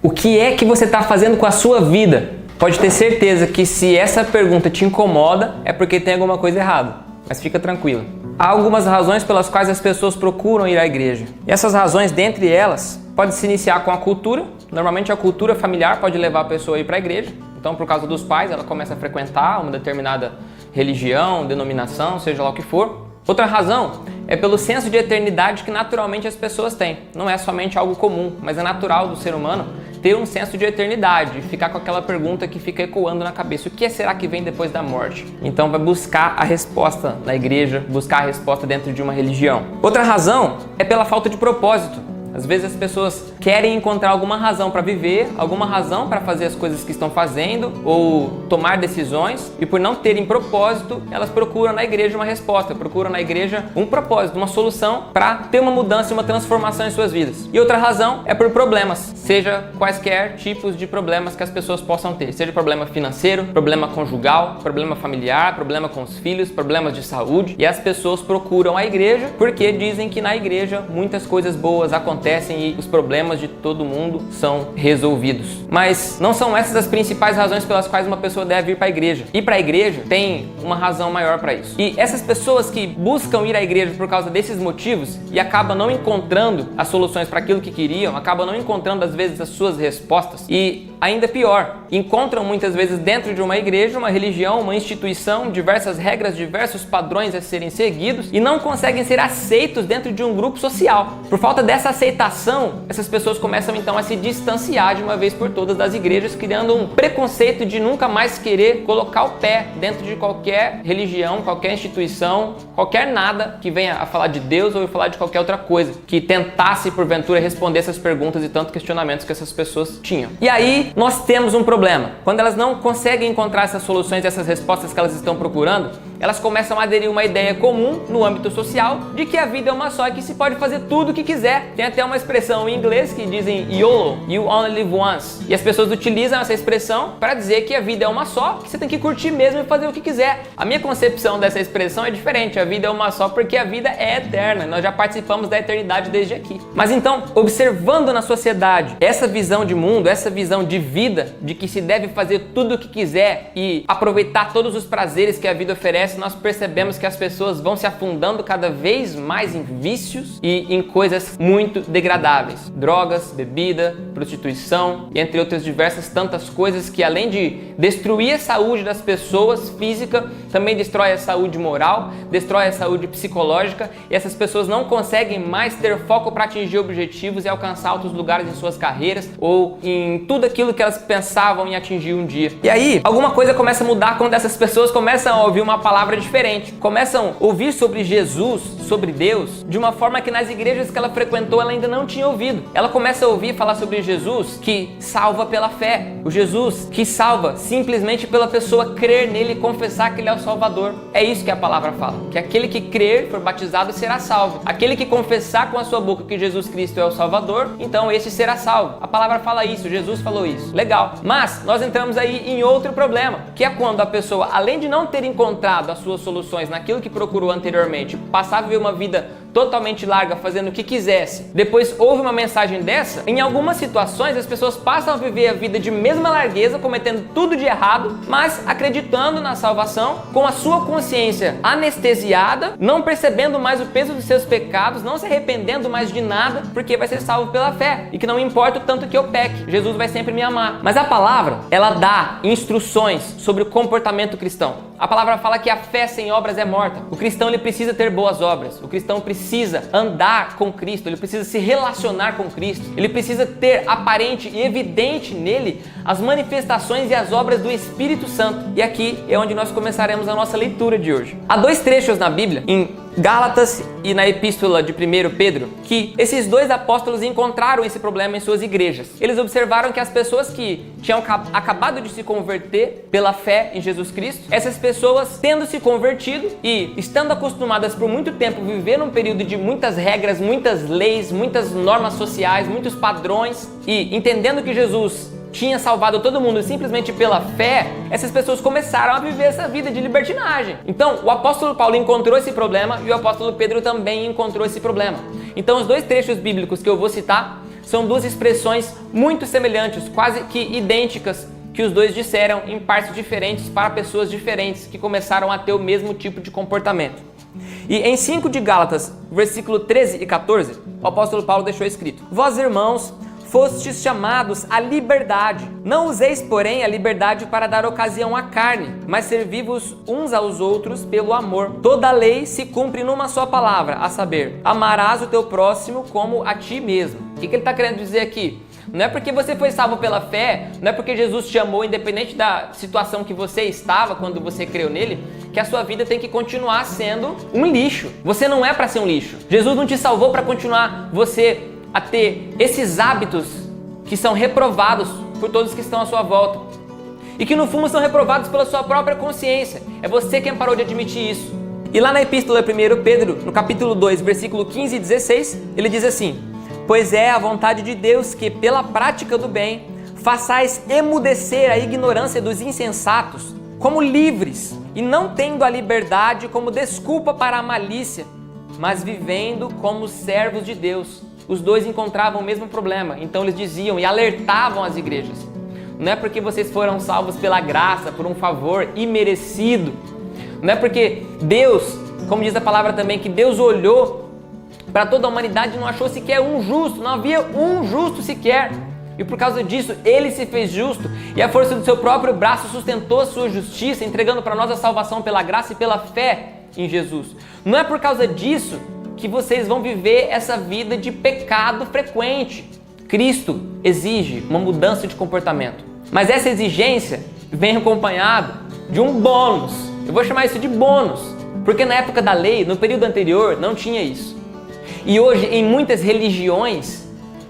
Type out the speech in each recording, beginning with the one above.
O que é que você está fazendo com a sua vida? Pode ter certeza que se essa pergunta te incomoda, é porque tem alguma coisa errada. Mas fica tranquilo. Há algumas razões pelas quais as pessoas procuram ir à igreja. E essas razões, dentre elas, pode se iniciar com a cultura. Normalmente a cultura familiar pode levar a pessoa a ir para a igreja. Então, por causa dos pais, ela começa a frequentar uma determinada religião, denominação, seja lá o que for. Outra razão é pelo senso de eternidade que naturalmente as pessoas têm. Não é somente algo comum, mas é natural do ser humano ter um senso de eternidade e ficar com aquela pergunta que fica ecoando na cabeça: o que será que vem depois da morte? Então vai buscar a resposta na igreja, buscar a resposta dentro de uma religião. Outra razão é pela falta de propósito. Às vezes as pessoas querem encontrar alguma razão para viver, alguma razão para fazer as coisas que estão fazendo ou tomar decisões, e por não terem propósito, elas procuram na igreja uma resposta, procuram na igreja um propósito, uma solução para ter uma mudança e uma transformação em suas vidas. E outra razão é por problemas, seja quaisquer tipos de problemas que as pessoas possam ter, seja problema financeiro, problema conjugal, problema familiar, problema com os filhos, problemas de saúde, e as pessoas procuram a igreja porque dizem que na igreja muitas coisas boas acontecem e os problemas de todo mundo são resolvidos. Mas não são essas as principais razões pelas quais uma pessoa deve ir para a igreja. Ir para a igreja tem uma razão maior para isso. E essas pessoas que buscam ir à igreja por causa desses motivos e acabam não encontrando as soluções para aquilo que queriam, acabam não encontrando às vezes as suas respostas e ainda pior, encontram muitas vezes dentro de uma igreja, uma religião, uma instituição, diversas regras, diversos padrões a serem seguidos e não conseguem ser aceitos dentro de um grupo social. Por falta dessa aceitação, essas pessoas começam então a se distanciar de uma vez por todas das igrejas, criando um preconceito de nunca mais querer colocar o pé dentro de qualquer religião, qualquer instituição, qualquer nada que venha a falar de Deus ou falar de qualquer outra coisa, que tentasse porventura responder essas perguntas e tantos questionamentos que essas pessoas tinham. E aí nós temos um problema. Quando elas não conseguem encontrar essas soluções, essas respostas que elas estão procurando, elas começam a aderir uma ideia comum no âmbito social de que a vida é uma só e que se pode fazer tudo o que quiser. Tem até uma expressão em inglês que dizem YOLO, You Only Live Once. E as pessoas utilizam essa expressão para dizer que a vida é uma só, que você tem que curtir mesmo e fazer o que quiser. A minha concepção dessa expressão é diferente. A vida é uma só porque a vida é eterna. Nós já participamos da eternidade desde aqui. Mas então, observando na sociedade essa visão de mundo, essa visão de vida, de que se deve fazer tudo o que quiser e aproveitar todos os prazeres que a vida oferece, nós percebemos que as pessoas vão se afundando cada vez mais em vícios e em coisas muito degradáveis. Drogas, bebida, prostituição e entre outras diversas tantas coisas que, além de destruir a saúde das pessoas física, também destrói a saúde moral, destrói a saúde psicológica, e essas pessoas não conseguem mais ter foco para atingir objetivos e alcançar altos lugares em suas carreiras ou em tudo aquilo que elas pensavam em atingir um dia. E aí, alguma coisa começa a mudar quando essas pessoas começam a ouvir uma palavra diferente, começam a ouvir sobre Jesus, sobre Deus, de uma forma que nas igrejas que ela frequentou ela ainda não tinha ouvido. Ela começa a ouvir falar sobre Jesus que salva pela fé, o Jesus que salva simplesmente pela pessoa crer nele e confessar que ele é o Salvador. É isso que a palavra fala, que aquele que crer, for batizado, será salvo. Aquele que confessar com a sua boca que Jesus Cristo é o Salvador, então esse será salvo. A palavra fala isso, Jesus falou isso. Legal. Mas nós entramos aí em outro problema, que é quando a pessoa, além de não ter encontrado as suas soluções naquilo que procurou anteriormente, passar a viver uma vida totalmente larga, fazendo o que quisesse, depois ouve uma mensagem dessa, em algumas situações as pessoas passam a viver a vida de mesma largueza, cometendo tudo de errado, mas acreditando na salvação, com a sua consciência anestesiada, não percebendo mais o peso dos seus pecados, não se arrependendo mais de nada, porque vai ser salvo pela fé, e que não importa o tanto que eu peque, Jesus vai sempre me amar. Mas a palavra, ela dá instruções sobre o comportamento cristão. A palavra fala que a fé sem obras é morta. O cristão, ele precisa ter boas obras. O cristão precisa andar com Cristo. Ele precisa se relacionar com Cristo. Ele precisa ter aparente e evidente nele as manifestações e as obras do Espírito Santo. E aqui é onde nós começaremos a nossa leitura de hoje. Há dois trechos na Bíblia, em Gálatas e na epístola de 1 Pedro, que esses dois apóstolos encontraram esse problema em suas igrejas. Eles observaram que as pessoas que tinham acabado de se converter pela fé em Jesus Cristo, essas pessoas tendo se convertido e estando acostumadas por muito tempo a viver num período de muitas regras, muitas leis, muitas normas sociais, muitos padrões, e entendendo que Jesus tinha salvado todo mundo simplesmente pela fé, essas pessoas começaram a viver essa vida de libertinagem. Então, o apóstolo Paulo encontrou esse problema e o apóstolo Pedro também encontrou esse problema. Então, os dois trechos bíblicos que eu vou citar são duas expressões muito semelhantes, quase que idênticas, que os dois disseram em partes diferentes para pessoas diferentes que começaram a ter o mesmo tipo de comportamento. E em 5 de Gálatas, versículo 13 e 14, o apóstolo Paulo deixou escrito: Vós, irmãos, fostes chamados à liberdade. Não useis, porém, a liberdade para dar ocasião à carne, mas servi-vos uns aos outros pelo amor. Toda a lei se cumpre numa só palavra, a saber, amarás o teu próximo como a ti mesmo. O que ele está querendo dizer aqui? Não é porque você foi salvo pela fé, não é porque Jesus te amou, independente da situação que você estava quando você creu nele, que a sua vida tem que continuar sendo um lixo. Você não é para ser um lixo. Jesus não te salvou para continuar você a ter esses hábitos que são reprovados por todos que estão à sua volta. E que no fundo são reprovados pela sua própria consciência. É você quem parou de admitir isso. E lá na epístola 1 Pedro, no capítulo 2, versículo 15 e 16, ele diz assim: Pois é a vontade de Deus que, pela prática do bem, façais emudecer a ignorância dos insensatos, como livres, e não tendo a liberdade como desculpa para a malícia, mas vivendo como servos de Deus. Os dois encontravam o mesmo problema, então eles diziam e alertavam as igrejas: não é porque vocês foram salvos pela graça, por um favor imerecido, não é porque Deus, como diz a palavra também, que Deus olhou para toda a humanidade e não achou sequer um justo, não havia um justo sequer. E por causa disso, ele se fez justo e a força do seu próprio braço sustentou a sua justiça, entregando para nós a salvação pela graça e pela fé em Jesus. Não é por causa disso que vocês vão viver essa vida de pecado frequente. Cristo exige uma mudança de comportamento. Mas essa exigência vem acompanhada de um bônus. Eu vou chamar isso de bônus, porque na época da lei, no período anterior, não tinha isso. E hoje, em muitas religiões,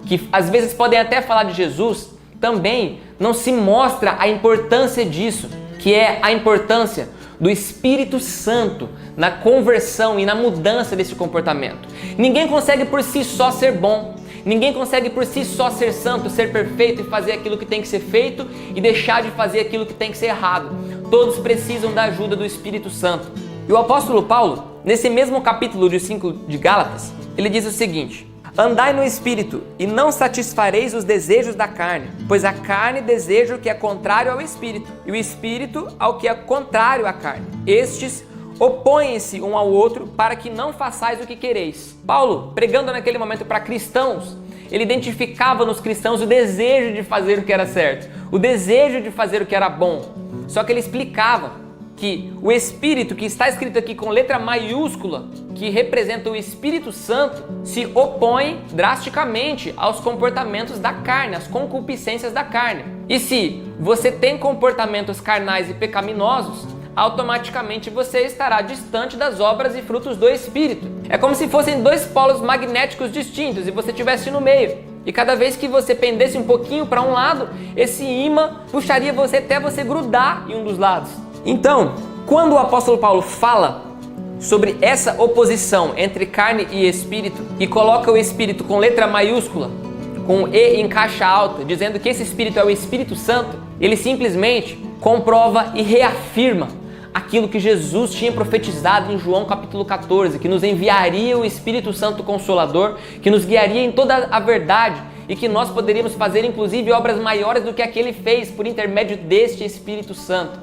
que às vezes podem até falar de Jesus, também não se mostra a importância disso, que é a importância do Espírito Santo na conversão e na mudança desse comportamento. Ninguém consegue por si só ser bom, ninguém consegue por si só ser santo, ser perfeito e fazer aquilo que tem que ser feito e deixar de fazer aquilo que tem que ser errado. Todos precisam da ajuda do Espírito Santo. E o apóstolo Paulo, nesse mesmo capítulo de 5 de Gálatas, ele diz o seguinte: Andai no Espírito, e não satisfareis os desejos da carne, pois a carne deseja o que é contrário ao Espírito, e o Espírito ao que é contrário à carne. Estes opõem-se um ao outro para que não façais o que quereis. Paulo, pregando naquele momento para cristãos, ele identificava nos cristãos o desejo de fazer o que era certo, o desejo de fazer o que era bom. Só que ele explicava que o Espírito, que está escrito aqui com letra maiúscula, que representa o Espírito Santo, se opõe drasticamente aos comportamentos da carne, às concupiscências da carne. E se você tem comportamentos carnais e pecaminosos, automaticamente você estará distante das obras e frutos do Espírito. É como se fossem dois polos magnéticos distintos e você estivesse no meio. E cada vez que você pendesse um pouquinho para um lado, esse imã puxaria você até você grudar em um dos lados. Então, quando o apóstolo Paulo fala sobre essa oposição entre carne e espírito e coloca o espírito com letra maiúscula, com E em caixa alta, dizendo que esse espírito é o Espírito Santo, ele simplesmente comprova e reafirma aquilo que Jesus tinha profetizado em João capítulo 14, que nos enviaria o Espírito Santo Consolador, que nos guiaria em toda a verdade e que nós poderíamos fazer inclusive obras maiores do que a que ele fez por intermédio deste Espírito Santo.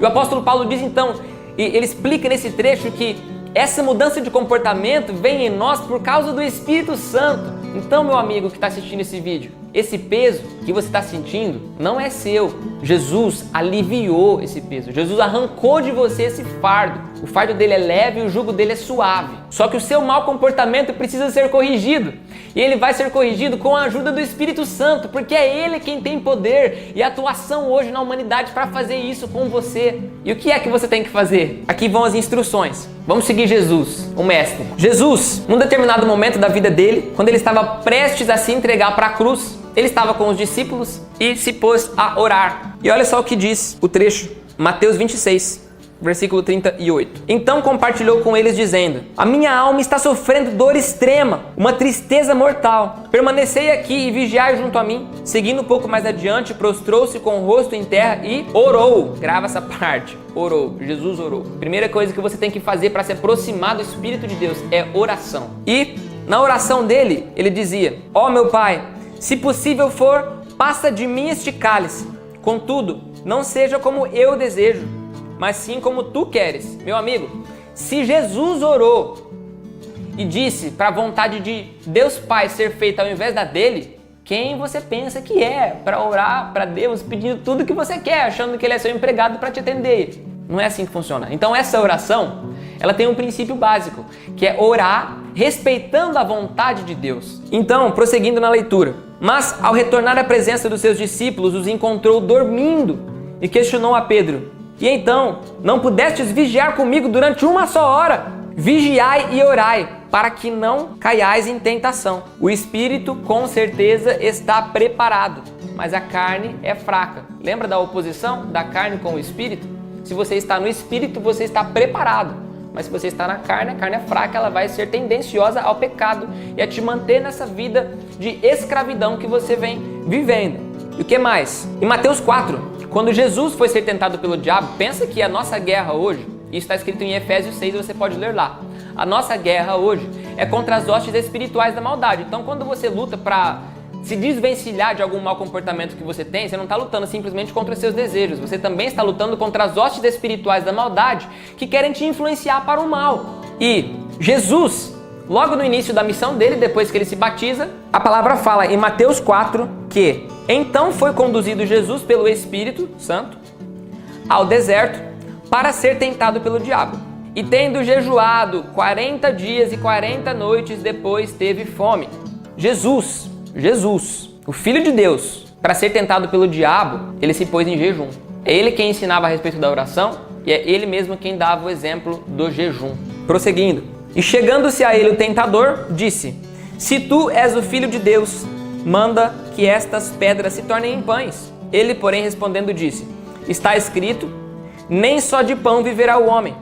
E o apóstolo Paulo diz então, e ele explica nesse trecho que essa mudança de comportamento vem em nós por causa do Espírito Santo. Então, meu amigo que está assistindo esse vídeo, esse peso que você está sentindo não é seu. Jesus aliviou esse peso. Jesus arrancou de você esse fardo. O fardo dele é leve e o jugo dele é suave. Só que o seu mau comportamento precisa ser corrigido. E ele vai ser corrigido com a ajuda do Espírito Santo, porque é ele quem tem poder e atuação hoje na humanidade para fazer isso com você. E o que é que você tem que fazer? Aqui vão as instruções. Vamos seguir Jesus, o mestre. Jesus, num determinado momento da vida dele, quando ele estava prestes a se entregar para a cruz, ele estava com os discípulos e se pôs a orar. E olha só o que diz o trecho, Mateus 26, versículo 38. Então compartilhou com eles dizendo: A minha alma está sofrendo dor extrema, uma tristeza mortal. Permanecei aqui e vigiai junto a mim. Seguindo um pouco mais adiante, prostrou-se com o rosto em terra e orou. Grava essa parte. Orou. Jesus orou. Primeira coisa que você tem que fazer para se aproximar do Espírito de Deus é oração. E Na oração dele, ele dizia: ó meu Pai, se possível for, passa de mim este cálice. Contudo, não seja como eu desejo, mas sim como tu queres. Meu amigo, se Jesus orou e disse para a vontade de Deus Pai ser feita ao invés da dele, quem você pensa que é para orar para Deus pedindo tudo que você quer, achando que ele é seu empregado para te atender? Não é assim que funciona. Então essa oração, ela tem um princípio básico, que é orar respeitando a vontade de Deus. Então, prosseguindo na leitura. Mas, ao retornar à presença dos seus discípulos, os encontrou dormindo e questionou a Pedro: e então, não pudestes vigiar comigo durante uma só hora? Vigiai e orai, para que não caiais em tentação. O espírito, com certeza, está preparado, mas a carne é fraca. Lembra da oposição da carne com o espírito? Se você está no espírito, você está preparado. Mas se você está na carne, a carne é fraca, ela vai ser tendenciosa ao pecado e a te manter nessa vida de escravidão que você vem vivendo. E o que mais? Em Mateus 4, quando Jesus foi ser tentado pelo diabo, pensa que a nossa guerra hoje, isso está escrito em Efésios 6, você pode ler lá. A nossa guerra hoje é contra as hostes espirituais da maldade. Então, quando você luta para se desvencilhar de algum mau comportamento que você tem, você não está lutando simplesmente contra os seus desejos. Você também está lutando contra as hostes espirituais da maldade que querem te influenciar para o mal. E Jesus, logo no início da missão dele, depois que ele se batiza, a palavra fala em Mateus 4 que então foi conduzido Jesus pelo Espírito Santo ao deserto para ser tentado pelo diabo. E tendo jejuado 40 dias e 40 noites depois teve fome. Jesus, o Filho de Deus, para ser tentado pelo diabo, ele se pôs em jejum. É ele quem ensinava a respeito da oração e é ele mesmo quem dava o exemplo do jejum. Prosseguindo. E chegando-se a ele o tentador, disse: se tu és o Filho de Deus, manda que estas pedras se tornem em pães. Ele, porém, respondendo, disse: está escrito, nem só de pão viverá o homem,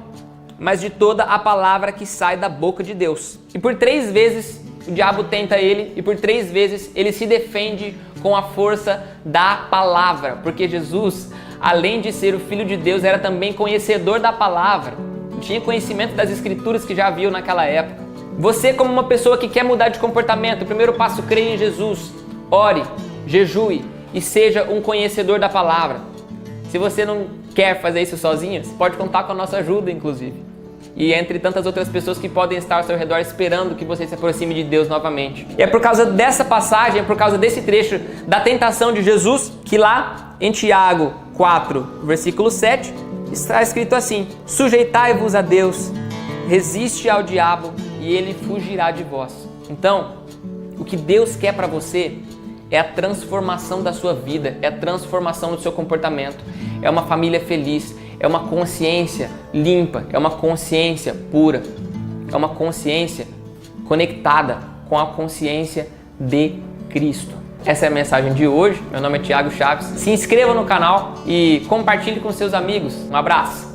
mas de toda a palavra que sai da boca de Deus. E por 3 vezes o diabo tenta ele e por 3 vezes ele se defende com a força da palavra, porque Jesus, além de ser o Filho de Deus, era também conhecedor da palavra, tinha conhecimento das escrituras que já haviam naquela época. Você, como uma pessoa que quer mudar de comportamento, o primeiro passo, creia em Jesus, ore, jejue e seja um conhecedor da palavra. Se você não quer fazer isso sozinho, você pode contar com a nossa ajuda, inclusive. E entre tantas outras pessoas que podem estar ao seu redor esperando que você se aproxime de Deus novamente. E é por causa dessa passagem, é por causa desse trecho da tentação de Jesus, que lá em Tiago 4, versículo 7, está escrito assim: sujeitai-vos a Deus, resiste ao diabo e ele fugirá de vós. Então, o que Deus quer para você é a transformação da sua vida, é a transformação do seu comportamento, é uma família feliz, é uma consciência limpa, é uma consciência pura, é uma consciência conectada com a consciência de Cristo. Essa é a mensagem de hoje. Meu nome é Thiago Chaves. Se inscreva no canal e compartilhe com seus amigos. Um abraço!